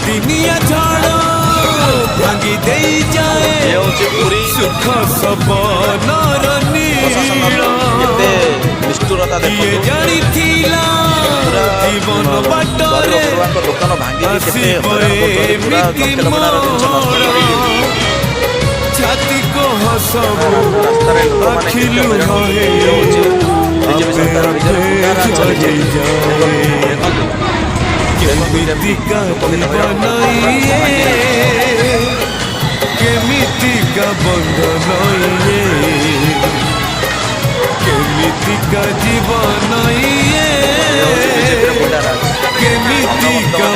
दिनिया झड़ भांगी दे जाए सुख सपनर नीड़ निष्ठुरता किए जानी थिला जीवन बाटरे दुकान भांगी एमिति मोर छाती को हसबू अखिलु रहे केमितिका बनइए केमितिका बंधनइए केमितिका जीवन केमितिका